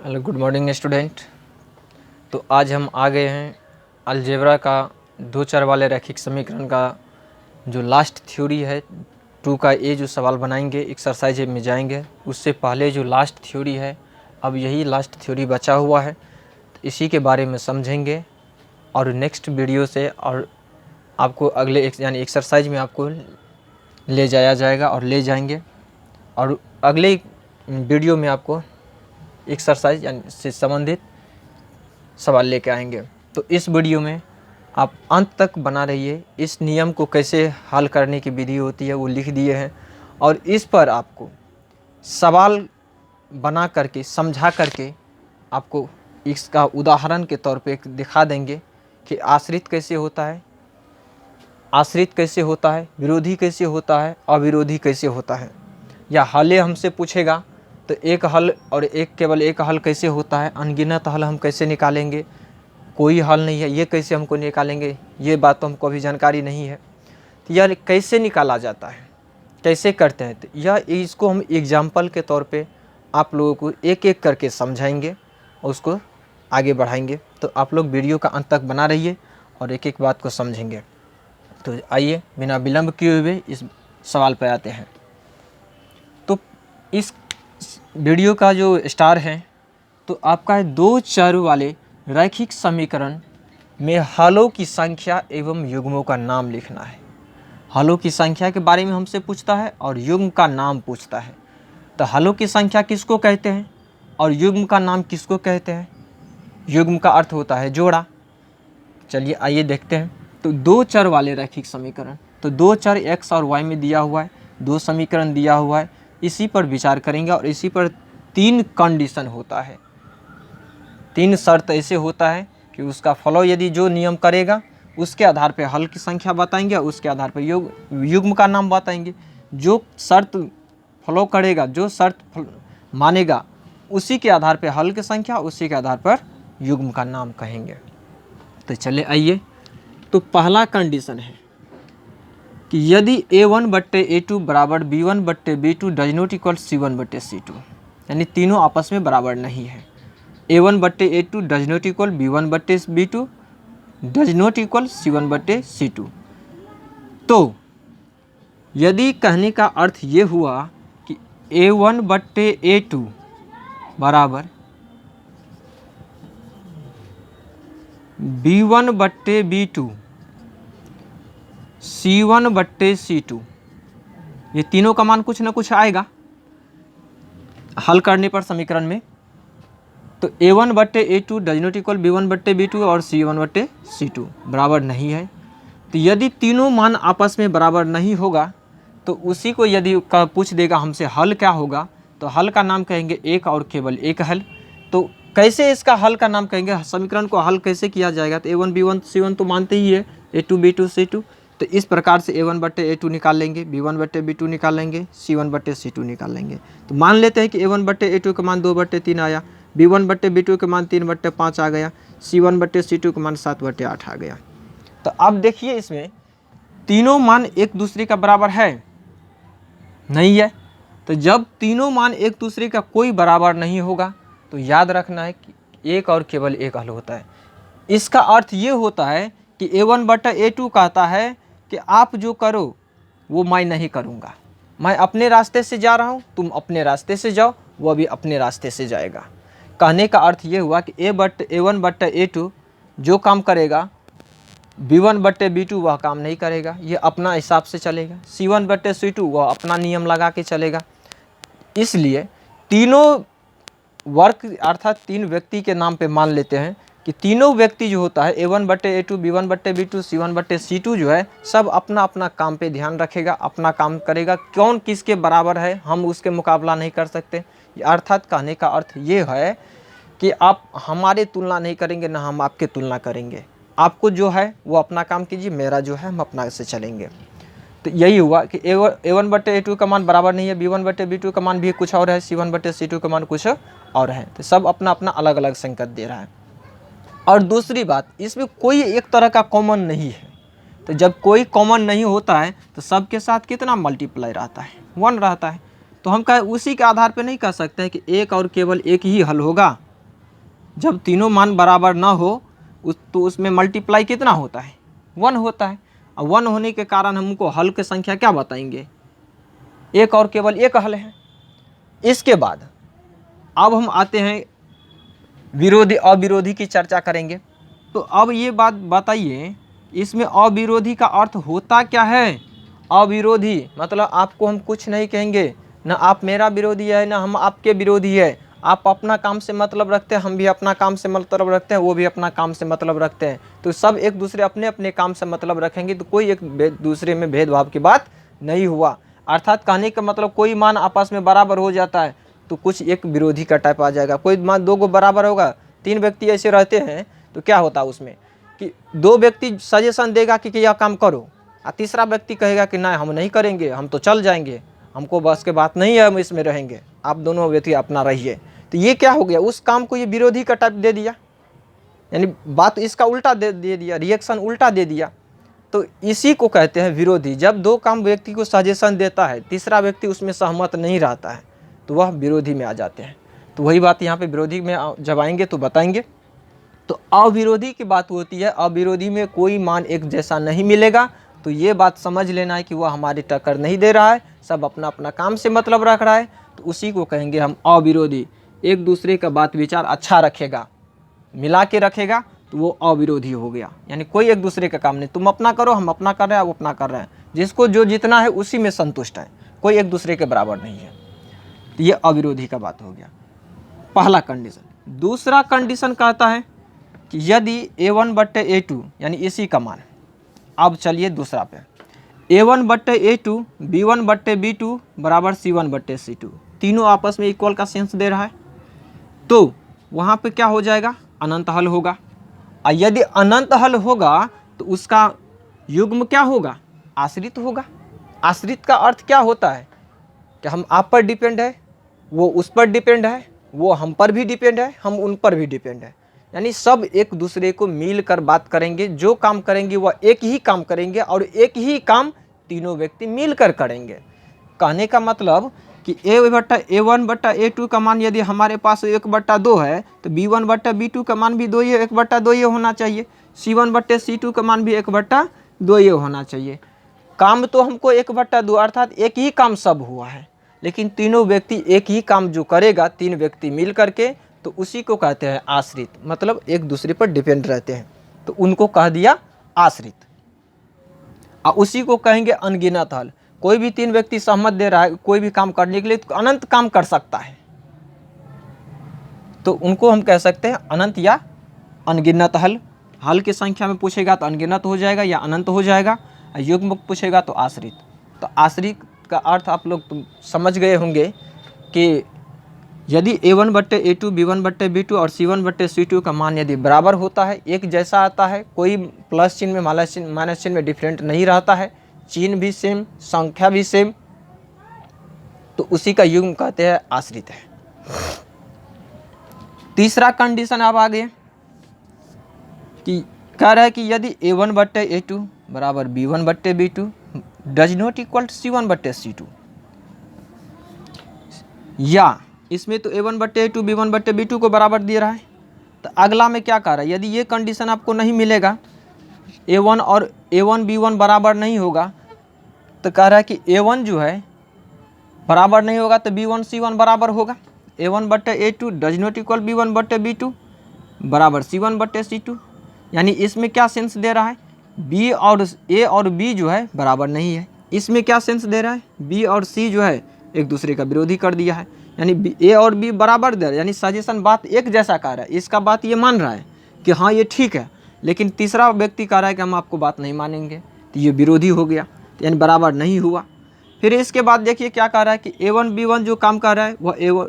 Hello, good morning student. तो आज हम आ गए हैं अलजेब्रा का दो चर वाले रैखिक समीकरण का जो लास्ट थ्योरी है 2 का ए जो सवाल बनाएंगे, एक्सरसाइज में जाएंगे। उससे पहले जो लास्ट थ्योरी है, अब यही लास्ट थ्योरी बचा हुआ है, तो इसी के बारे में समझेंगे। और नेक्स्ट वीडियो से और आपको अगले यानी एक्सरसाइज में आपको ले जाया जाएगा और ले जाएंगे, और अगले वीडियो में आपको एक्सरसाइज यानी से संबंधित सवाल लेके आएंगे। तो इस वीडियो में आप अंत तक बना रहिए। इस नियम को कैसे हल करने की विधि होती है वो लिख दिए हैं, और इस पर आपको सवाल बना करके समझा करके आपको इसका उदाहरण के तौर पे दिखा देंगे कि आश्रित कैसे होता है, आश्रित कैसे होता है, विरोधी कैसे होता है, अविरोधी कैसे होता है। या हले हमसे पूछेगा तो एक हल और केवल एक हल कैसे होता है, अनगिनत हल हम कैसे निकालेंगे, कोई हल नहीं है ये कैसे हमको निकालेंगे, ये बात तो हमको अभी जानकारी नहीं है। तो यह कैसे निकाला जाता है, कैसे करते हैं, तो यह इसको हम एग्जाम्पल के तौर पे आप लोगों को एक एक करके समझाएंगे और उसको आगे बढ़ाएंगे। तो आप लोग वीडियो का अंत तक बना रहिए और एक एक बात को समझेंगे। तो आइए बिना विलंब किए हुए इस सवाल पर आते हैं। तो इस वीडियो का जो स्टार है तो आपका है दो चर वाले रैखिक समीकरण में हलों की संख्या एवं युग्मों का नाम लिखना है। हलों की संख्या के बारे में हमसे पूछता है और युग्म का नाम पूछता है। तो हलों की संख्या किसको कहते हैं और युग्म का नाम किसको कहते हैं? युग्म का अर्थ होता है जोड़ा। चलिए आइए देखते हैं। तो दो चर वाले रैखिक समीकरण, तो दो चर x और y में दिया हुआ है, दो समीकरण दिया हुआ है, इसी पर विचार करेंगे। और इसी पर तीन कंडीशन होता है, तीन शर्त ऐसे होता है कि उसका फॉलो यदि जो नियम करेगा उसके आधार पर हल की संख्या बताएंगे और उसके आधार पर युग्म का नाम बताएंगे। जो शर्त फॉलो करेगा, जो शर्त मानेगा, उसी के आधार पर हल की संख्या, उसी के आधार पर युग्म का नाम कहेंगे। तो चले आइए। तो पहला कंडीशन है कि यदि a1/a2 बराबर b1/b2 does not equal c1/c2, यानी तीनों आपस में बराबर नहीं है। a1/a2 does not equal b1/b2 does not equal c1/c2। तो यदि कहने का अर्थ ये हुआ कि a1/a2 बराबर b1/b2 c1/c2, ये तीनों का मान कुछ ना कुछ आएगा हल करने पर समीकरण में। तो a1/a2 does not equal b1/b2 और c1/c2 बराबर नहीं है। तो यदि तीनों मान आपस में बराबर नहीं होगा तो उसी को यदि पूछ देगा हमसे हल क्या होगा, तो हल का नाम कहेंगे एक और केवल एक हल। तो कैसे इसका हल का नाम कहेंगे, समीकरण को हल कैसे किया जाएगा? तो a1 b1 c1 तो मानते ही है, a2 b2 c2। तो इस प्रकार से a1/a2 निकाल लेंगे, b1/b2 निकाल लेंगे, c1/c2 निकाल लेंगे। तो मान लेते हैं कि a1/a2 का मान 2/3 आया, b1/b2 का मान 3/5 आ गया, c1/c2 का मान 7/8 आ गया। तो अब देखिए इसमें तीनों मान एक दूसरे का बराबर है नहीं है। तो जब तीनों मान एक दूसरे का कोई बराबर नहीं होगा तो याद रखना है कि एक और केवल एक हल होता है। इसका अर्थ ये होता है कि a1/a2 कहता है कि आप जो करो वो मैं नहीं करूँगा, मैं अपने रास्ते से जा रहा हूँ, तुम अपने रास्ते से जाओ, वो भी अपने रास्ते से जाएगा। कहने का अर्थ ये हुआ कि a1/a2 जो काम करेगा b1/b2 वह काम नहीं करेगा, ये अपना हिसाब से चलेगा। c1/c2 वह अपना नियम लगा के चलेगा। इसलिए तीनों वर्ग अर्थात तीन व्यक्ति के नाम पे मान लेते हैं कि तीनों व्यक्ति जो होता है a1/a2 b1/b2 c1/c2 जो है सब अपना अपना काम पे ध्यान रखेगा, अपना काम करेगा। कौन किसके बराबर है हम उसके मुकाबला नहीं कर सकते। अर्थात कहने का अर्थ ये है कि आप हमारे तुलना नहीं करेंगे, ना हम आपके तुलना करेंगे। आपको जो है वो अपना काम कीजिए, मेरा जो है हम अपना से चलेंगे। तो यही हुआ कि a1/a2 का मान बराबर नहीं है, b1/b2 का मान भी कुछ और है, c1/c2 का मान कुछ और है। तो सब अपना अपना अलग अलग संकेत दे रहा है। और दूसरी बात, इसमें कोई एक तरह का कॉमन नहीं है। तो जब कोई कॉमन नहीं होता है तो सबके साथ कितना मल्टीप्लाई रहता है, 1 रहता है। तो हम कह उसी के आधार पर नहीं कह सकते हैं कि एक और केवल एक ही हल होगा, जब तीनों मान बराबर ना हो तो उसमें मल्टीप्लाई कितना होता है, 1 होता है। और 1 होने के कारण हमको हल की संख्या क्या बताएंगे, एक और केवल एक हल है। इसके बाद अब हम आते हैं विरोधी अविरोधी की चर्चा करेंगे। तो अब ये बात बताइए, इसमें अविरोधी का अर्थ होता क्या है। अविरोधी मतलब आपको हम कुछ नहीं कहेंगे, ना आप मेरा विरोधी है ना हम आपके विरोधी है। आप अपना काम से मतलब रखते हैं, हम भी अपना काम से मतलब रखते हैं, वो भी अपना काम से मतलब रखते हैं। तो सब एक दूसरे अपने अपने काम से मतलब रखेंगे, तो कोई एक दूसरे में भेदभाव की बात नहीं हुआ। अर्थात कहने का मतलब कोई मान आपस में बराबर हो जाता है तो कुछ एक विरोधी का टाइप आ जाएगा। कोई मान 2 को बराबर होगा, 3 व्यक्ति ऐसे रहते हैं तो क्या होता है उसमें कि 2 व्यक्ति सजेशन देगा कि यह काम करो, और तीसरा व्यक्ति कहेगा कि नहीं हम नहीं करेंगे, हम तो चल जाएंगे, हमको बस के बात नहीं है, हम इसमें रहेंगे, आप दोनों व्यक्ति अपना रहिए। तो ये क्या हो गया, उस काम को ये विरोधी का टाइप दे दिया, यानी बात इसका उल्टा दे दिया, रिएक्शन उल्टा दे दिया। तो इसी को कहते हैं विरोधी। जब 2 काम व्यक्ति को सजेशन देता है, तीसरा व्यक्ति उसमें सहमत नहीं रहता है, तो वह विरोधी में आ जाते हैं। तो वही बात यहाँ पे विरोधी में जब आएंगे तो बताएंगे। तो अविरोधी की बात होती है, अविरोधी में कोई मान एक जैसा नहीं मिलेगा। तो ये बात समझ लेना है कि वह हमारी टक्कर नहीं दे रहा है, सब अपना अपना काम से मतलब रख रहा है, तो उसी को कहेंगे हम अविरोधी। एक दूसरे का बात विचार अच्छा रखेगा, मिला के रखेगा, तो वो अविरोधी हो गया। यानी कोई एक दूसरे का काम नहीं, तुम अपना करो, हम अपना कर रहे हैं, वो अपना कर रहे हैं, जिसको जो जितना है उसी में संतुष्ट है, कोई एक दूसरे के बराबर नहीं है। तो ये अविरोधी का बात हो गया, पहला कंडीशन। दूसरा कंडीशन कहता है कि यदि a1/a2 यानी इसी का मान, अब चलिए दूसरा पे, a1/a2 b1/b2 बराबर c1/c2, तीनों आपस में इक्वल का सेंस दे रहा है, तो वहाँ पे क्या हो जाएगा, अनंत हल होगा। और यदि अनंत हल होगा तो उसका युग्म क्या होगा, आश्रित होगा। आश्रित का अर्थ क्या होता है कि हम आप पर डिपेंड है, वो उस पर डिपेंड है, वो हम पर भी डिपेंड है, हम उन पर भी डिपेंड है। यानी सब एक दूसरे को मिल कर बात करेंगे, जो काम करेंगे वह एक ही काम करेंगे और एक ही काम तीनों व्यक्ति मिलकर करेंगे। कहने का मतलब कि a1/a2 का मान यदि हमारे पास 1/2 है तो b1/b2 का मान भी 1/2 ही होना चाहिए, c1/c2 का मान भी 1/2 ही होना चाहिए। काम तो हमको 1/2 अर्थात एक ही काम सब हुआ है, लेकिन तीनों व्यक्ति एक ही काम जो करेगा, 3 व्यक्ति मिल करके, तो उसी को कहते हैं आश्रित। मतलब एक दूसरे पर डिपेंड रहते हैं, तो उनको कह दिया आश्रित। और उसी को कहेंगे अनगिनत हल। कोई भी 3 व्यक्ति सहमत दे रहा है कोई भी काम करने के लिए, तो अनंत काम कर सकता है, तो उनको हम कह सकते हैं अनंत या अनगिनत हल। हल की संख्या में पूछेगा तो अनगिनत हो जाएगा या अनंत हो जाएगा, युग्म पूछेगा तो आश्रित। तो आश्रित का अर्थ आप लोग समझ गए होंगे कि यदि a1/a2 b1/b2 और c1/c2 का मान यदि बराबर होता है, एक जैसा आता है, कोई प्लस चिन्ह में माइनस चिन्ह में डिफरेंट नहीं रहता है, चिन्ह भी सेम, संख्या भी सेम, तो उसी का युग्म कहते हैं आश्रित है। तीसरा कंडीशन अब आ गए कि कह रहा है कि यदि a1/a2 बराबर b1/b2 does not equal to c1/c2, या इसमें तो a1/a2 b1/b2 को बराबर दे रहा है, तो अगला में क्या कह रहा है, यदि ये कंडीशन आपको नहीं मिलेगा, a1 और a1 b1 बराबर नहीं होगा, तो कह रहा है कि a1 जो है बराबर नहीं होगा तो b1 c1 बराबर होगा। a1/a2 does not equal b1/b2 बराबर c1/c2, यानी इसमें क्या सेंस दे रहा है, b और a और b जो है बराबर नहीं है। इसमें क्या सेंस दे रहा है, b और c जो है एक दूसरे का विरोधी कर दिया है, यानी a और b बराबर दे रहा है, यानी सजेशन बात एक जैसा कह रहा है। इसका बात ये मान रहा है कि हाँ ये ठीक है, लेकिन तीसरा व्यक्ति कह रहा है कि हम आपको बात नहीं मानेंगे, तो ये विरोधी हो गया, यानी बराबर नहीं हुआ। फिर इसके बाद देखिए क्या कह रहा है कि a1 b1 जो काम कर रहा है वह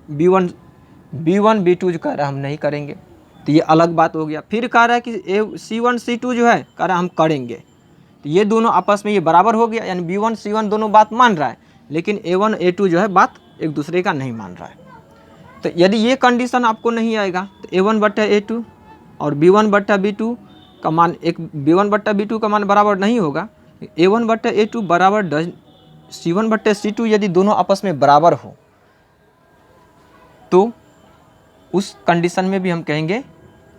b1 b2 जो कह रहा है हम नहीं करेंगे, तो ये अलग बात हो गया। फिर कह रहा है कि c1 c2 जो है कह रहा है हम करेंगे, तो ये दोनों आपस में ये बराबर हो गया, यानी b1 c1 दोनों बात मान रहा है, लेकिन a1 a2 जो है बात एक दूसरे का नहीं मान रहा है। तो यदि ये कंडीशन आपको नहीं आएगा तो a1/a2 और b1/b2 का मान b1/b2 का मान बराबर नहीं होगा, a1/a2 बराबर c1/c2 यदि दोनों आपस में बराबर हो तो उस कंडीशन में भी हम कहेंगे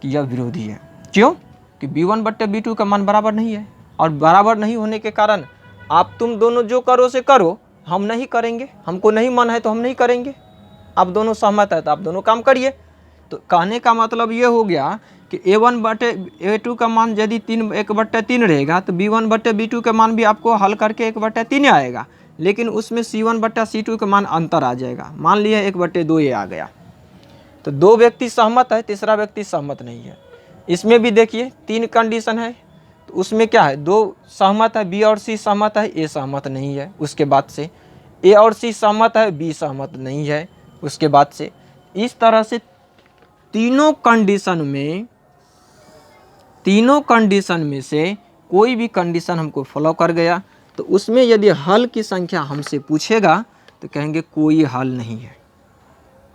कि यह विरोधी है। क्यों? कि b1/b2 का मान बराबर नहीं है, और बराबर नहीं होने के कारण आप तुम दोनों जो करो से करो, हम नहीं करेंगे, हमको नहीं मन है तो हम नहीं करेंगे। आप दोनों सहमत है तो आप दोनों काम करिए। तो कहने का मतलब ये हो गया कि a1/a2 का मान यदि 1/3 रहेगा तो b1/b2 का मान भी आपको हल करके 1/3 आएगा, लेकिन उसमें c1/c2 का मान अंतर आ जाएगा। मान लिया 1/2 ये आ गया, तो 2 व्यक्ति सहमत है, तीसरा व्यक्ति सहमत नहीं है। इसमें भी देखिए 3 कंडीशन है, तो उसमें क्या है, 2 सहमत है, बी और सी सहमत है, ए सहमत नहीं है। उसके बाद से ए और सी सहमत है, बी सहमत नहीं है। उसके बाद से इस तरह से तीनों कंडीशन में से कोई भी कंडीशन हमको फॉलो कर गया, तो उसमें यदि हल की संख्या हमसे पूछेगा तो कहेंगे कोई हल नहीं है।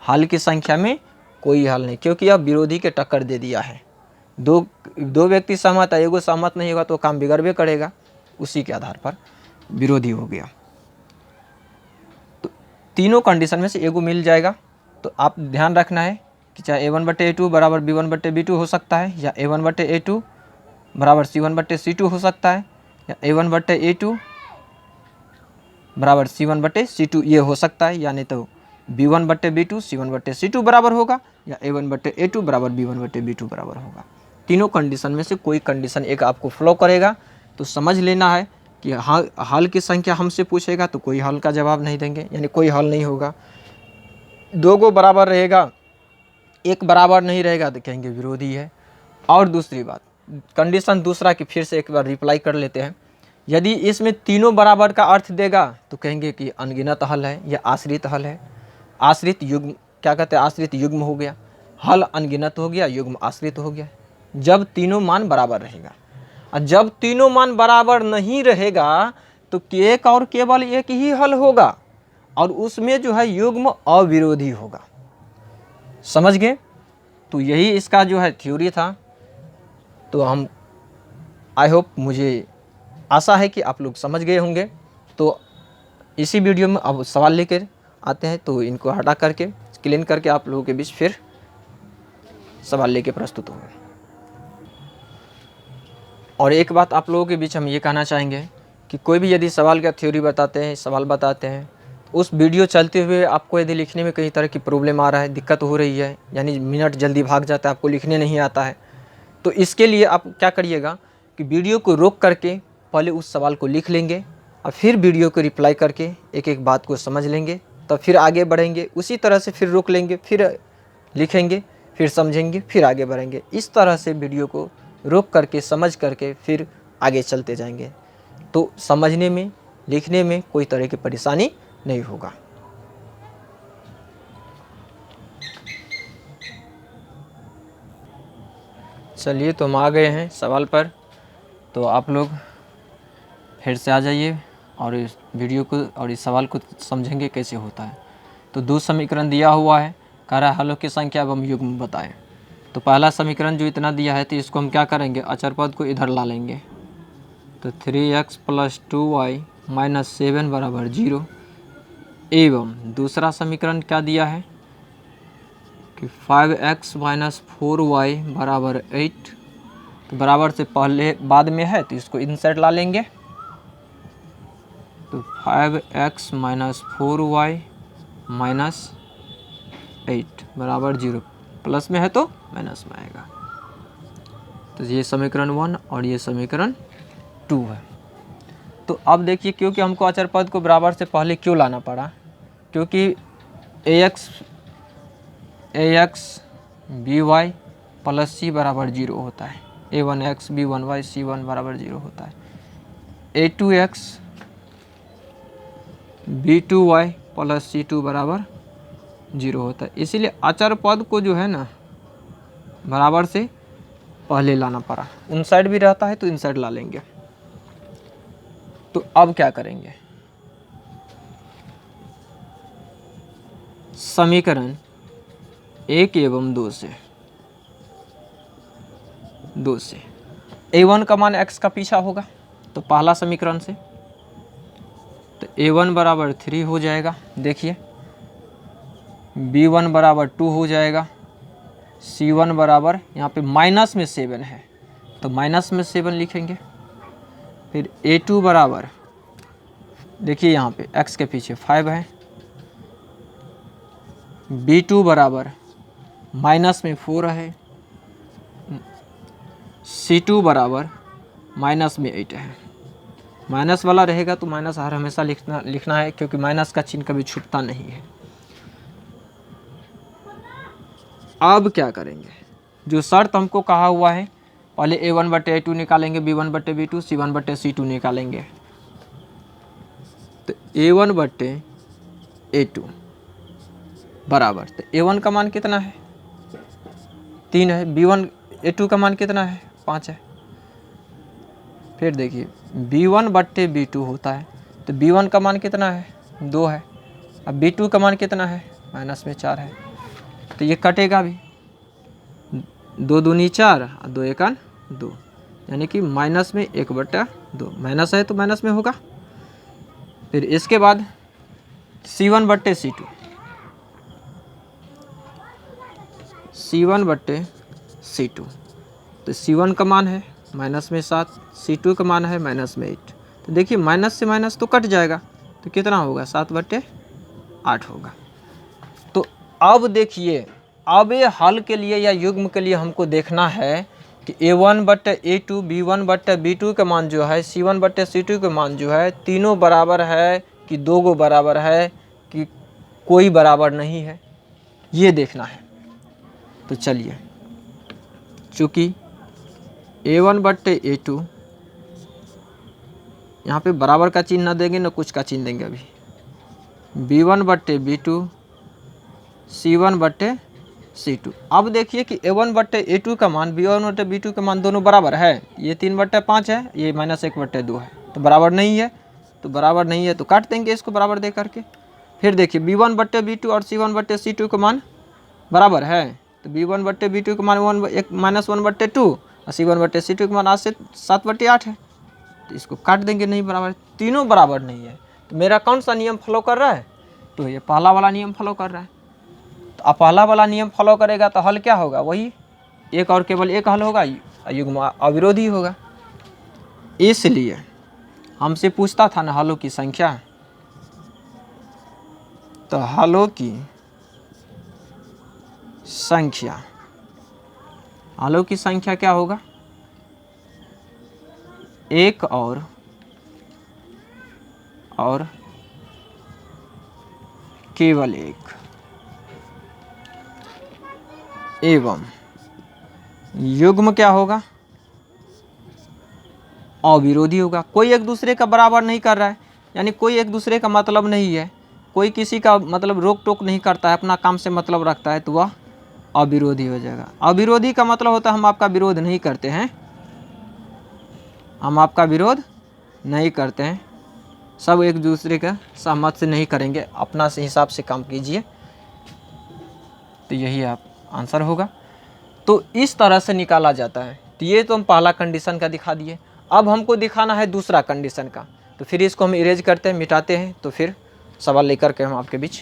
हल की संख्या में कोई हल नहीं, क्योंकि अब विरोधी के टक्कर दे दिया है। दो व्यक्ति सहमत है, एगो सहमत नहीं होगा तो काम बिगड़बे करेगा, उसी के आधार पर विरोधी हो गया। तो तीनों कंडीशन में से एगो मिल जाएगा। तो आप ध्यान रखना है कि चाहे a1/a2 बराबर b1/b2 हो सकता है, या a1/a2 बराबर c1/c2 हो सकता है, या a1/a2 बराबर c1/c2 ये हो सकता है, या नहीं तो b1/b2 c1/c2 बराबर होगा, या a1/a2 बराबर b1/b2 बराबर होगा। तीनों कंडीशन में से कोई कंडीशन एक आपको फ्लो करेगा, तो समझ लेना है कि हल की संख्या हमसे पूछेगा तो कोई हल का जवाब नहीं देंगे, यानी कोई हल नहीं होगा। 2 को बराबर रहेगा, 1 बराबर नहीं रहेगा तो कहेंगे विरोधी है। और दूसरी बात, कंडीशन दूसरा की फिर से एक बार रिप्लाई कर लेते हैं। यदि इसमें तीनों बराबर का अर्थ देगा तो कहेंगे कि अनगिनत हल है या आश्रित हल है। आश्रित युग्म क्या कहते हैं, आश्रित युग्म हो गया, हल अनगिनत हो गया, युग्म आश्रित हो गया। जब तीनों मान बराबर रहेगा, और जब तीनों मान बराबर नहीं रहेगा तो एक और केवल एक ही हल होगा, और उसमें जो है युग्म अविरोधी होगा। समझ गए? तो यही इसका जो है थ्योरी था। तो हम आई होप, मुझे आशा है कि आप लोग समझ गए होंगे। तो इसी वीडियो में अब सवाल लेकर आते हैं, तो इनको हटा करके क्लीन करके आप लोगों के बीच फिर सवाल लेके प्रस्तुत होंगे। और एक बात आप लोगों के बीच हम ये कहना चाहेंगे कि कोई भी यदि सवाल का थ्योरी बताते हैं, सवाल बताते हैं, उस वीडियो चलते हुए आपको यदि लिखने में कई तरह की प्रॉब्लम आ रहा है, दिक्कत हो रही है, यानी मिनट जल्दी भाग जाता है, आपको लिखने नहीं आता है, तो इसके लिए आप क्या करिएगा कि वीडियो को रोक करके पहले उस सवाल को लिख लेंगे, और फिर वीडियो को रिप्लाई करके एक एक बात को समझ लेंगे, तब फिर आगे बढ़ेंगे। उसी तरह से फिर रोक लेंगे, फिर लिखेंगे, फिर समझेंगे, फिर आगे बढ़ेंगे। इस तरह से वीडियो को रोक करके समझ करके फिर आगे चलते जाएंगे, तो समझने में, लिखने में कोई तरह की परेशानी नहीं होगा। चलिए, तो हम आ गए हैं सवाल पर। तो आप लोग फिर से आ जाइए और इस वीडियो को और इस सवाल को समझेंगे कैसे होता है। तो 2 समीकरण दिया हुआ है, कह रहा है हलों की संख्या एवं युग्म बताएं। तो पहला समीकरण जो इतना दिया है, तो इसको हम क्या करेंगे, अचर पद को इधर ला लेंगे। तो 3x + 2y - 7 बराबर 0, एवं दूसरा समीकरण क्या दिया है कि 5x - 4y बराबर 8। तो बराबर से पहले बाद में है तो इसको इंसर्ट ला लेंगे। तो 5x - 4y - 8 बराबर 0, प्लस में है तो माइनस में आएगा। तो ये समीकरण 1 और ये समीकरण 2 है। तो अब देखिए, क्योंकि हमको अचर पद को बराबर से पहले क्यों लाना पड़ा, क्योंकि ax by + c बराबर 0 होता है, a1x b1y c1 बराबर 0 होता है, a2x b2y + c2 बराबर 0 होता है। इसीलिए अचर पद को जो है ना बराबर से पहले लाना पड़ा। इनसाइड भी रहता है तो इनसाइड ला लेंगे। तो अब क्या करेंगे, समीकरण 1 एवं 2 से a1 का मान x का पीछा होगा, तो पहला समीकरण से तो a1 बराबर 3 हो जाएगा। देखिए b1 बराबर 2 हो जाएगा, C1 बराबर, यहाँ पे माइनस में 7 है तो माइनस में 7 लिखेंगे। फिर A2 बराबर, देखिए यहाँ पे x के पीछे 5 है। B2 बराबर माइनस में 4 है। C2 बराबर माइनस में 8 है। माइनस वाला रहेगा तो माइनस हर हमेशा लिखना है, क्योंकि माइनस का चिन्ह कभी छूटता नहीं है। अब क्या करेंगे, जो शर्त हमको कहा हुआ है, पहले A1 बटे A2 निकालेंगे, B1 बटे B2, C1 बटे C2 निकालेंगे। तो A1 बटे A2 बराबर, तो A1 का मान कितना है 3 है, B1 A2 का मान कितना है 5 है। फिर देखिए B1 बट्टे B2 होता है, तो B1 का मान कितना है 2 है। अब B2 का मान कितना है माइनस में 4 है, तो ये कटेगा भी, 2 दूनी 4 और 2 एकान 2, यानी कि माइनस में 1/2, माइनस है तो माइनस में होगा। फिर इसके बाद C1 बट्टे C2, C1 बट्टे C2, तो C1 का मान है माइनस में 7, C2 का मान है माइनस में 8। तो देखिए माइनस से माइनस तो कट जाएगा, तो कितना होगा 7/8 होगा। तो अब देखिए, अब ये हल के लिए या युग्म के लिए हमको देखना है कि A1 बट्टे A2, B1 बट्टे B2 का मान जो है, C1 बट्टे C2 का मान जो है, तीनों बराबर है कि 2 गो बराबर है कि कोई बराबर नहीं है, ये देखना है। तो चलिए, चूँकि A1 बट्टे A2, यहाँ पे बराबर का चिन्ह ना देंगे ना कुछ का चिन्ह देंगे अभी, B1 बट्टे B2, C1 बट्टे C2। अब देखिए कि A1 बट्टे A2 का मान B1 बट्टे B2 का मान दोनों बराबर है, ये 3/5 है, ये -1/2 है, तो बराबर नहीं है। तो बराबर नहीं है तो काट देंगे इसको बराबर दे करके। फिर देखिए B1 बट्टे B2 और C1 बट्टे C2 का मान बराबर है, तो B1 बट्टे B2 का मान -1/2 और C1 बट्टे C2 का मान 8 से 7/8 है, तो इसको काट देंगे, नहीं बराबर, तीनों बराबर नहीं है। तो मेरा कौन सा नियम फॉलो कर रहा है, तो ये पहला वाला नियम फॉलो कर रहा है। तो अब पहला वाला नियम फॉलो करेगा तो हल क्या होगा, वही एक और केवल एक हल होगा, युग्म अविरोधी होगा। इसलिए हमसे पूछता था ना हलों की संख्या, तो हलों की संख्या, हलों की संख्या क्या होगा, एक और केवल एक, एवं युग्म क्या होगा, अविरोधी होगा। कोई एक दूसरे का बराबर नहीं कर रहा है, यानी कोई एक दूसरे का मतलब नहीं है, कोई किसी का मतलब रोक टोक नहीं करता है, अपना काम से मतलब रखता है, तो वह अविरोधी हो जाएगा। अविरोधी का मतलब होता है हम आपका विरोध नहीं करते हैं, हम आपका विरोध नहीं करते हैं, सब एक दूसरे का सहमत से नहीं करेंगे, अपना से हिसाब से काम कीजिए, तो यही आप आंसर होगा। तो इस तरह से निकाला जाता है। तो ये तो हम पहला कंडीशन का दिखा दिए, अब हमको दिखाना है दूसरा कंडीशन का। तो फिर इसको हम इरेज करते हैं, मिटाते हैं, तो फिर सवाल लेकर के हम आपके बीच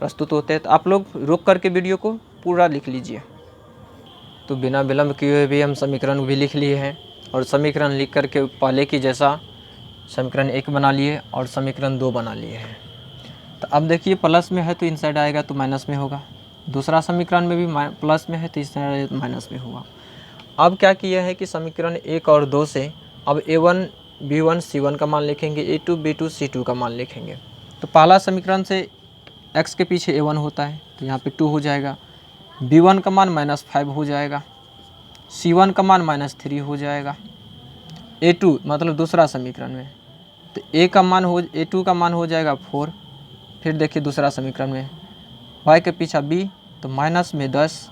प्रस्तुत होते हैं। तो आप लोग रोक करके वीडियो को पूरा लिख लीजिए। तो बिना विलम्ब किए हुए भी हम समीकरण भी लिख लिए हैं, और समीकरण लिख करके पहले की जैसा समीकरण 1 बना लिए और समीकरण 2 बना लिए हैं। तो अब देखिए प्लस में है तो इन साइड आएगा तो माइनस में होगा, दूसरा समीकरण में भी प्लस में है तो इस साइड माइनस में होगा। अब क्या किया है कि समीकरण 1 और 2 से अब A1 B1 C1 का मान लिखेंगे, A2 B2 C2 का मान लिखेंगे। तो पहला समीकरण से x के पीछे A1 होता है, तो यहाँ पे 2 हो जाएगा, B1 का मान -5 हो जाएगा, C1 का मान -3 हो जाएगा। A2 मतलब दूसरा समीकरण में, तो A2 का मान हो जाएगा 4। फिर देखिए दूसरा समीकरण में y के पीछा b, तो -10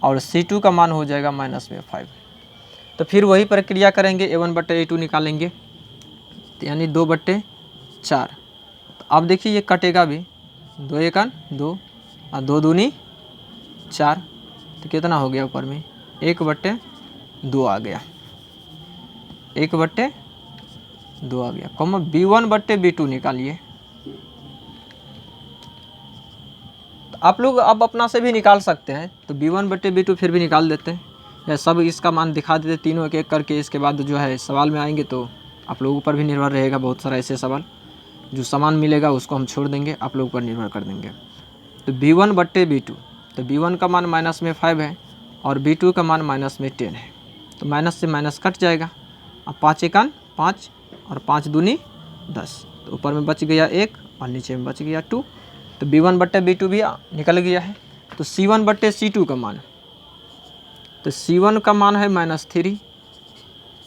और C2 का मान हो जाएगा -5। तो फिर वही प्रक्रिया करेंगे, A1 बट्टे A2 निकालेंगे, तो यानी 2/4। तो अब देखिए ये कटेगा भी, 2 एकान 2 और 2 दूनी 4, तो कितना हो गया ऊपर में 1/2 आ गया, 1/2 आ गया। कॉमा B1 बट्टे B2 निकालिए, आप लोग अब अपना से भी निकाल सकते हैं। तो b1/b2 फिर भी निकाल देते हैं, या सब इसका मान दिखा देते तीनों एक एक करके। इसके बाद जो है सवाल में आएंगे तो आप लोगों पर भी निर्भर रहेगा। बहुत सारा ऐसे सवाल जो समान मिलेगा उसको हम छोड़ देंगे, आप लोगों पर निर्भर कर देंगे। तो b1/b2, तो b1 का मान माइनस में 5 है और b2 का मान माइनस में 10 है। तो माइनस से माइनस कट जाएगा। अब 5 एकान 5 और 5 दूनी 10, तो ऊपर में बच गया 1 और नीचे में बच गया 2। तो b1/b2 भी निकल गया है। तो c1/c2 का मान, तो c1 का मान है -3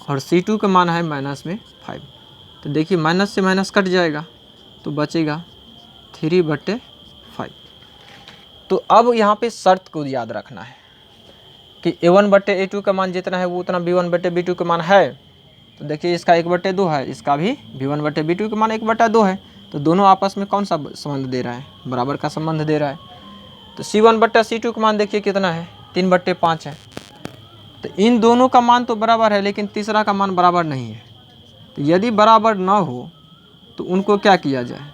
और c2 का मान है -5। तो देखिए माइनस से माइनस कट जाएगा तो बचेगा 3/5। तो अब यहाँ पे शर्त को याद रखना है कि a1/a2 का मान जितना है वो उतना b1/b2 का मान है। तो देखिए इसका 1/2 है, इसका भी b1/b2 का मान 1/2 है। तो दोनों आपस में कौन सा संबंध दे रहा है? बराबर का संबंध दे रहा है। तो c1/c2 का मान देखिए कितना है? 3/5 है। तो इन दोनों का मान तो बराबर है, लेकिन तीसरा का मान बराबर नहीं है। तो यदि बराबर ना हो तो उनको क्या किया जाए?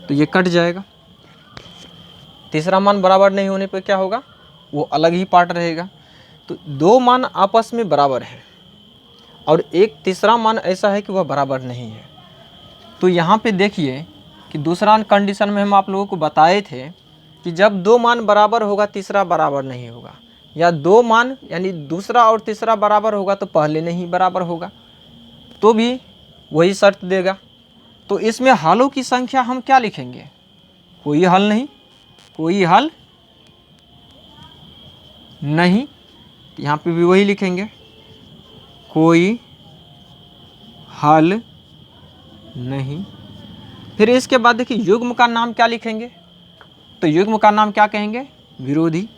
तो ये कट जाएगा। तीसरा मान बराबर नहीं होने पर क्या होगा? वो अलग ही पार्ट रहेगा। तो दो मान आपस में बराबर है और एक तीसरा मान ऐसा है कि वह बराबर नहीं है। तो यहाँ पे देखिए कि दूसरा कंडीशन में हम आप लोगों को बताए थे कि जब दो मान बराबर होगा तीसरा बराबर नहीं होगा, या दो मान यानी दूसरा और तीसरा बराबर होगा तो पहले नहीं बराबर होगा, तो भी वही शर्त देगा। तो इसमें हलों की संख्या हम क्या लिखेंगे? कोई हल नहीं, कोई हल नहीं। तो यहाँ पे भी वही लिखेंगे, कोई हल नहीं। फिर इसके बाद देखिए युग्म का नाम क्या लिखेंगे? तो युग्म का नाम क्या कहेंगे? विरोधी।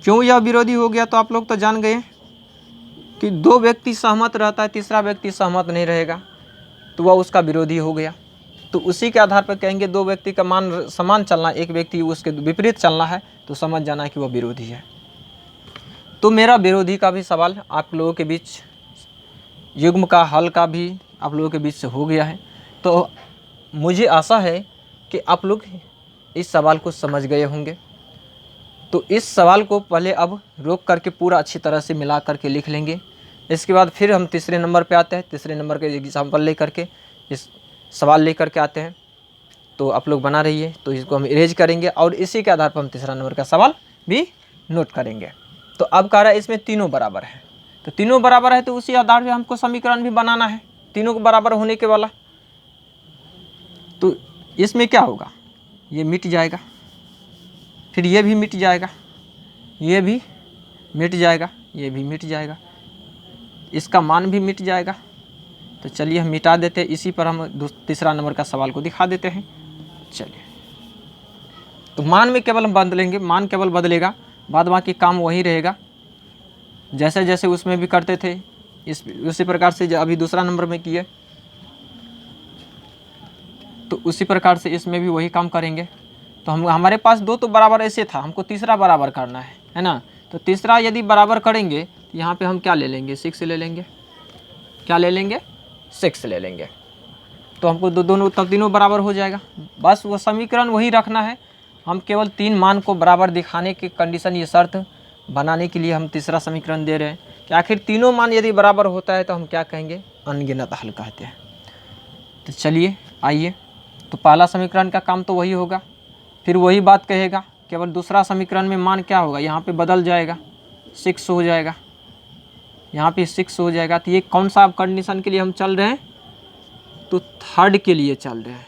क्यों यह विरोधी हो गया? तो आप लोग तो जान गए कि दो व्यक्ति सहमत रहता है, तीसरा व्यक्ति सहमत नहीं रहेगा तो वह उसका विरोधी हो गया। तो उसी के आधार पर कहेंगे दो व्यक्ति का मान समान चलना, एक व्यक्ति उसके विपरीत चलना है तो समझ जाना है कि वह विरोधी है। तो मेरा विरोधी का भी सवाल आप लोगों के बीच, युग्म का हल का भी आप लोगों के बीच से हो गया है। तो मुझे आशा है कि आप लोग इस सवाल को समझ गए होंगे। तो इस सवाल को पहले अब रोक करके पूरा अच्छी तरह से मिला करके लिख लेंगे। इसके बाद फिर हम तीसरे नंबर पे आते हैं। तीसरे नंबर के एग्जाम्पल ले करके इस सवाल ले करके आते हैं। तो आप लोग बना रहिए। तो इसको हम इरेज करेंगे और इसी के आधार पर हम तीसरा नंबर का सवाल भी नोट करेंगे। तो अब कह रहा है इसमें तीनों बराबर है। तो तीनों बराबर है तो उसी आधार पर हमको समीकरण भी बनाना है तीनों को बराबर होने के वाला। तो इसमें क्या होगा? ये मिट जाएगा, फिर ये भी मिट जाएगा, ये भी मिट जाएगा, ये भी मिट जाएगा, इसका मान भी मिट जाएगा। तो चलिए हम मिटा देते हैं। इसी पर हम तीसरा नंबर का सवाल को दिखा देते हैं। चलिए, तो मान में केवल हम बदलेंगे, मान केवल बदलेगा, बाद बाकी काम वही रहेगा जैसे जैसे उसमें भी करते थे। उसी प्रकार से अभी दूसरा नंबर में किए तो उसी प्रकार से इसमें भी वही काम करेंगे। तो हम हमारे पास दो तो बराबर ऐसे था, हमको तीसरा बराबर करना है ना। तो तीसरा यदि बराबर करेंगे तो यहाँ पे हम क्या ले लेंगे? 6 ले लेंगे। क्या ले लेंगे? 6 ले लेंगे। तो हमको दोनों तब तीनों बराबर हो जाएगा। बस वो समीकरण वही रखना है। हम केवल 3 मान को बराबर दिखाने की कंडीशन, ये शर्त बनाने के लिए हम तीसरा समीकरण दे रहे हैं कि आखिर तीनों मान यदि बराबर होता है तो हम क्या कहेंगे? अनगिनत हल कहते हैं। तो चलिए आइए, तो पहला समीकरण का काम तो वही होगा, फिर वही बात कहेगा, केवल दूसरा समीकरण में मान क्या होगा? यहाँ पे बदल जाएगा, 6 हो जाएगा, यहाँ पे 6 हो जाएगा। तो ये कौन सा कंडीशन के लिए हम चल रहे हैं? तो थर्ड के लिए चल रहे हैं।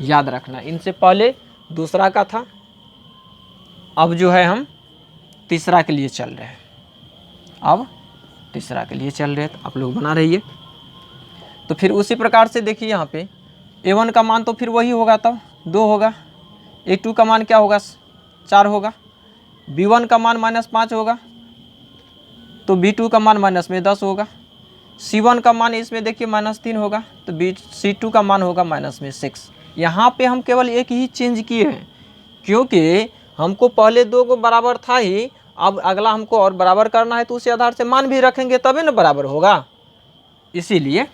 याद रखना, इनसे पहले दूसरा का था, अब जो है हम तीसरा के लिए चल रहे हैं। अब तीसरा के लिए चल रहे हैं, तो आप लोग बना रहिए। तो फिर उसी प्रकार से देखिए यहाँ पे a1 का मान तो फिर वही होगा, तब 2 होगा। a2 का मान क्या होगा? 4 होगा। b1 का मान -5 होगा, तो b2 का मान -10 होगा। c1 का मान इसमें देखिए -3 होगा, तो c2 का मान होगा -6। यहाँ पे हम केवल एक ही चेंज किए हैं, क्योंकि हमको पहले 2 को बराबर था ही, अब अगला हमको और बराबर करना है, तो उसी आधार से मान भी रखेंगे तभी ना बराबर होगा। इसीलिए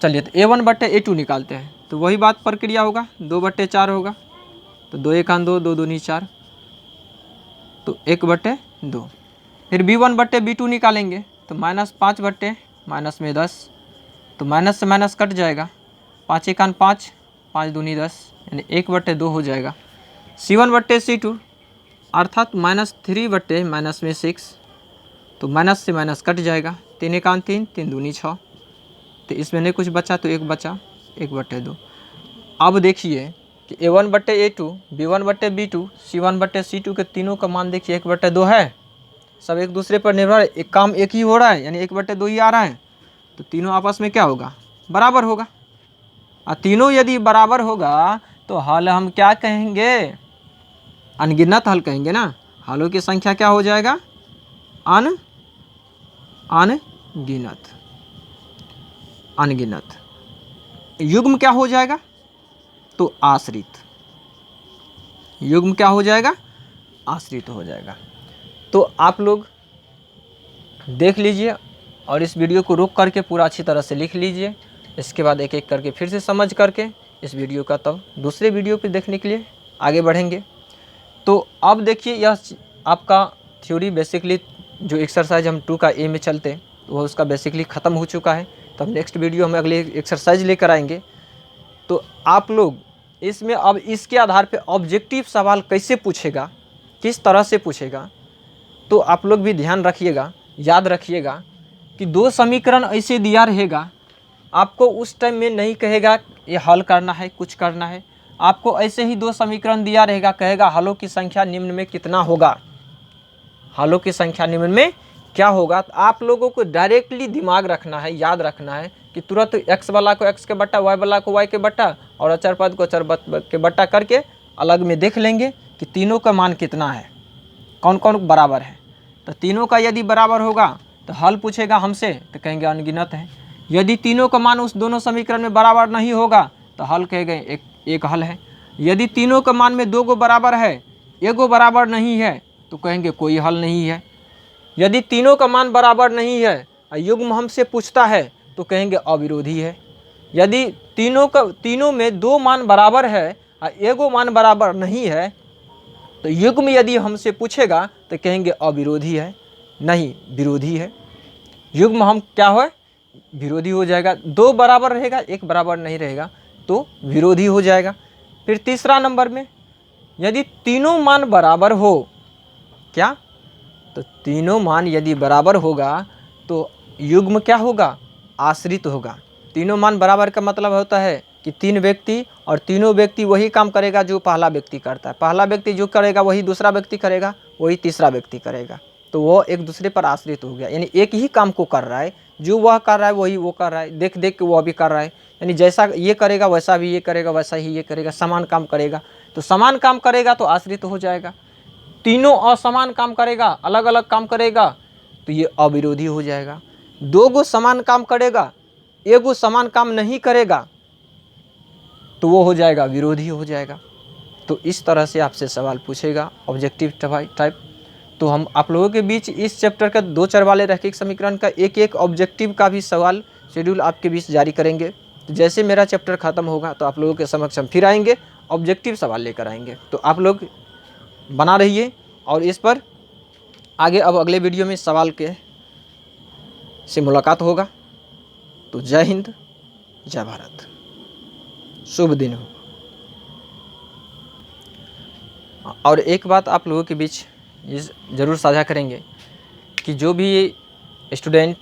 चलिए, तो a1/a2 निकालते हैं। तो वही बात प्रक्रिया होगा, 2/4 होगा, तो 2 1 2, 2 दूनी 4, तो 1/2। फिर B1 बट्टे B2 निकालेंगे तो -5 बट्टे माइनस में 10, तो माइनस से माइनस कट जाएगा, 5 1 5, 5 दूनी 10, यानी 1/2 हो जाएगा। C1 बट्टे C2 अर्थात -3 बट्टे माइनस में 6, तो माइनस से माइनस कट जाएगा, 3 1 3, 3 दूनी 6, तो इसमें नहीं कुछ बचा तो 1 बचा, 1/2। अब देखिए कि A1 बट्टे A2, B1 बट्टे B2, C1 बट्टे C2 के तीनों का मान देखिए 1/2 है, सब एक दूसरे पर निर्भर है, एक काम एक ही हो रहा है, यानी 1/2 ही आ रहा है, तो तीनों आपस में क्या होगा, बराबर होगा। और तीनों यदि बराबर होगा तो हल हम क्या कहेंगे, अनगिनत हल कहेंगे ना। हलों की संख्या क्या हो जाएगा, अनगिनत। अनगिनत। युग्म क्या हो जाएगा, तो आश्रित। युग्म क्या हो जाएगा, आश्रित हो जाएगा। तो आप लोग देख लीजिए और इस वीडियो को रोक करके पूरा अच्छी तरह से लिख लीजिए। इसके बाद एक एक करके फिर से समझ करके इस वीडियो का तब दूसरे वीडियो पे देखने के लिए आगे बढ़ेंगे। तो अब देखिए यह आपका थ्योरी बेसिकली जो एक्सरसाइज हम 2 का ए में चलते वह उसका बेसिकली ख़त्म हो चुका है। तब नेक्स्ट वीडियो में अगले एक्सरसाइज लेकर आएंगे। तो आप लोग इसमें अब इसके आधार पे ऑब्जेक्टिव सवाल कैसे पूछेगा, किस तरह से पूछेगा, तो आप लोग भी ध्यान रखिएगा, याद रखिएगा कि 2 समीकरण ऐसे दिया रहेगा, आपको उस टाइम में नहीं कहेगा ये हल करना है, कुछ करना है, आपको ऐसे ही 2 समीकरण दिया रहेगा, कहेगा हलों की संख्या निम्न में कितना होगा, हलों की संख्या निम्न में क्या होगा। तो आप लोगों को डायरेक्टली दिमाग रखना है, याद रखना है कि तुरंत x वाला को x के बट्टा, y वाला को y के बट्टा और अचर पद को अचर पद के बट्टा करके अलग में देख लेंगे कि तीनों का मान कितना है, कौन कौन बराबर है। तो तीनों का यदि बराबर होगा तो हल पूछेगा हमसे तो कहेंगे अनगिनत है। यदि तीनों का मान उस दोनों समीकरण में बराबर नहीं होगा तो हल कहेंगे एक हल है। यदि तीनों का मान में 2 गो बराबर है, 1 गो बराबर नहीं है तो कहेंगे कोई हल नहीं है। यदि तीनों का मान बराबर नहीं है और युग्म हमसे पूछता है तो कहेंगे अविरोधी है। यदि तीनों में 2 मान बराबर है और 1 गो मान बराबर नहीं है तो युग्म यदि हमसे पूछेगा तो कहेंगे अविरोधी है, नहीं विरोधी है। युग्म हम क्या हो, विरोधी हो जाएगा। 2 बराबर रहेगा, 1 बराबर नहीं रहेगा तो विरोधी हो जाएगा। फिर तीसरा नंबर में यदि तीनों मान बराबर हो, क्या, तो तीनों मान यदि बराबर होगा तो युग्म क्या होगा, आश्रित होगा। तीनों मान बराबर का मतलब होता है कि 3 व्यक्ति और तीनों व्यक्ति वही काम करेगा जो पहला व्यक्ति करता है, पहला व्यक्ति जो करेगा वही दूसरा व्यक्ति करेगा, वही तीसरा व्यक्ति करेगा, तो वो एक दूसरे पर आश्रित हो गया। यानी एक ही काम को कर रहा है, जो वह कर रहा है वही वो कर रहा है, देख देख के वह भी कर रहा है। यानी जैसा ये करेगा वैसा भी ये करेगा, वैसा ही ये करेगा, समान काम करेगा। तो समान काम करेगा तो आश्रित हो जाएगा। तीनों असमान काम करेगा, अलग अलग काम करेगा तो ये अविरोधी हो जाएगा। 2 गो समान काम करेगा, 1 गो समान काम नहीं करेगा तो वो हो जाएगा विरोधी हो जाएगा। तो इस तरह से आपसे सवाल पूछेगा ऑब्जेक्टिव टाइप। तो हम आप लोगों के बीच इस चैप्टर का 2 चर वाले रैखिक समीकरण का एक ऑब्जेक्टिव का भी सवाल शेड्यूल आपके बीच जारी करेंगे। तो जैसे मेरा चैप्टर ख़त्म होगा तो आप लोगों के समक्ष हम फिर आएंगे, ऑब्जेक्टिव सवाल लेकर आएंगे। तो आप लोग बना रहिए और इस पर आगे अब अगले वीडियो में सवाल के से मुलाकात होगा। तो जय हिंद, जय भारत, शुभ दिन हो। और एक बात आप लोगों के बीच ज़रूर साझा करेंगे कि जो भी स्टूडेंट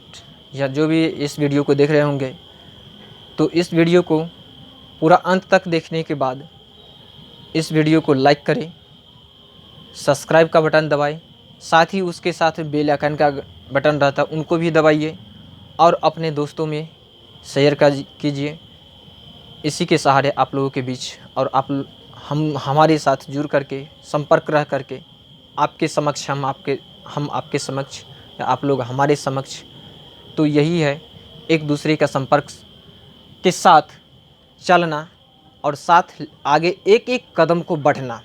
या जो भी इस वीडियो को देख रहे होंगे तो इस वीडियो को पूरा अंत तक देखने के बाद इस वीडियो को लाइक करें, सब्सक्राइब का बटन दबाएं, साथ ही उसके साथ बेल आइकन का बटन रहता है उनको भी दबाइए और अपने दोस्तों में शेयर कीजिए। इसी के सहारे आप लोगों के बीच और हम हमारे साथ जुड़ करके संपर्क रह करके आपके समक्ष हम आपके समक्ष या आप लोग हमारे समक्ष। तो यही है एक दूसरे का संपर्क के साथ चलना और साथ आगे एक एक कदम को बढ़ना।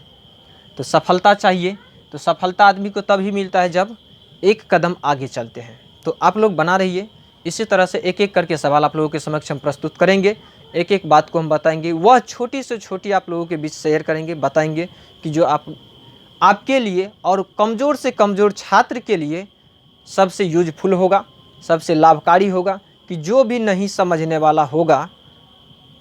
तो सफलता चाहिए तो सफलता आदमी को तभी मिलता है जब एक कदम आगे चलते हैं। तो आप लोग बना रहिए, इसी तरह से एक एक करके सवाल आप लोगों के समक्ष हम प्रस्तुत करेंगे। एक एक बात को हम बताएंगे, वह छोटी से छोटी आप लोगों के बीच शेयर करेंगे, बताएंगे कि जो आपके लिए और कमज़ोर से कमज़ोर छात्र के लिए सबसे यूजफुल होगा, सबसे लाभकारी होगा, कि जो भी नहीं समझने वाला होगा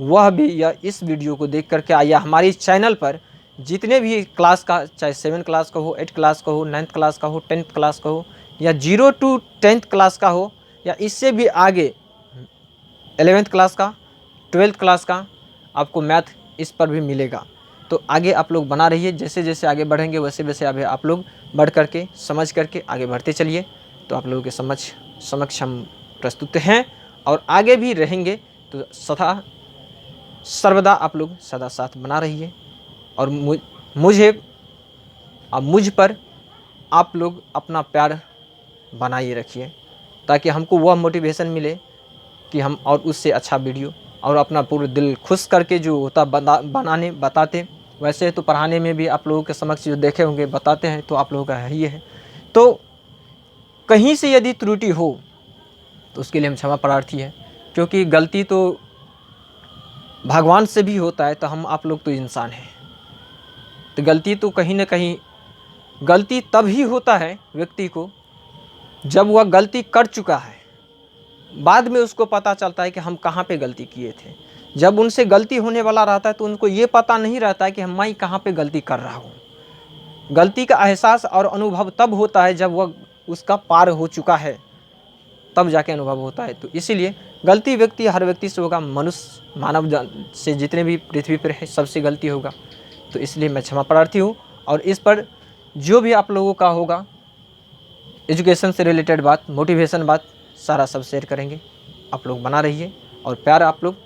वह भी यह इस वीडियो को देख करके या हमारे इस चैनल पर जितने भी क्लास का, चाहे 7 क्लास का हो, 8 क्लास का हो, 9th क्लास का हो, 10th क्लास का हो, या 0 to 10th क्लास का हो, या इससे भी आगे 11th क्लास का, 12th क्लास का, आपको मैथ इस पर भी मिलेगा। तो आगे आप लोग बना रहिए, जैसे जैसे आगे बढ़ेंगे वैसे वैसे आगे आप लोग बढ़ करके समझ करके आगे बढ़ते चलिए। तो आप लोगों के समक्ष हम प्रस्तुत हैं और आगे भी रहेंगे। तो सदा सर्वदा आप लोग सदा साथ बना रहिए और मुझ पर आप लोग अपना प्यार बनाए रखिए, ताकि हमको वह मोटिवेशन मिले कि हम और उससे अच्छा वीडियो और अपना पूरा दिल खुश करके जो होता बनाने बताते। वैसे तो पढ़ाने में भी आप लोगों के समक्ष जो देखे होंगे बताते हैं, तो आप लोगों का है ही है। तो कहीं से यदि त्रुटि हो तो उसके लिए हम क्षमा प्रार्थी हैं, क्योंकि गलती तो भगवान से भी होता है, तो हम आप लोग तो इंसान हैं। तो गलती तो कहीं ना कहीं, गलती तब ही होता है व्यक्ति को जब वह गलती कर चुका है, बाद में उसको पता चलता है कि हम कहाँ पे गलती किए थे। जब उनसे गलती होने वाला रहता है तो उनको ये पता नहीं रहता है कि मैं कहाँ पे गलती कर रहा हूँ। गलती का एहसास और अनुभव तब होता है जब वह उसका पार हो चुका है, तब जाके अनुभव होता है। तो इसीलिए गलती व्यक्ति हर व्यक्ति से होगा, मनुष्य मानव से जितने भी पृथ्वी पर है सबसे गलती होगा। तो इसलिए मैं क्षमा प्रार्थी हूँ। और इस पर जो भी आप लोगों का होगा एजुकेशन से रिलेटेड बात, मोटिवेशन बात, सारा सब शेयर करेंगे। आप लोग बना रहिए और प्यार आप लोग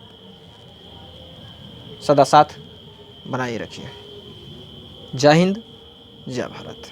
सदा साथ बनाए रखिए। जय हिंद, जय भारत।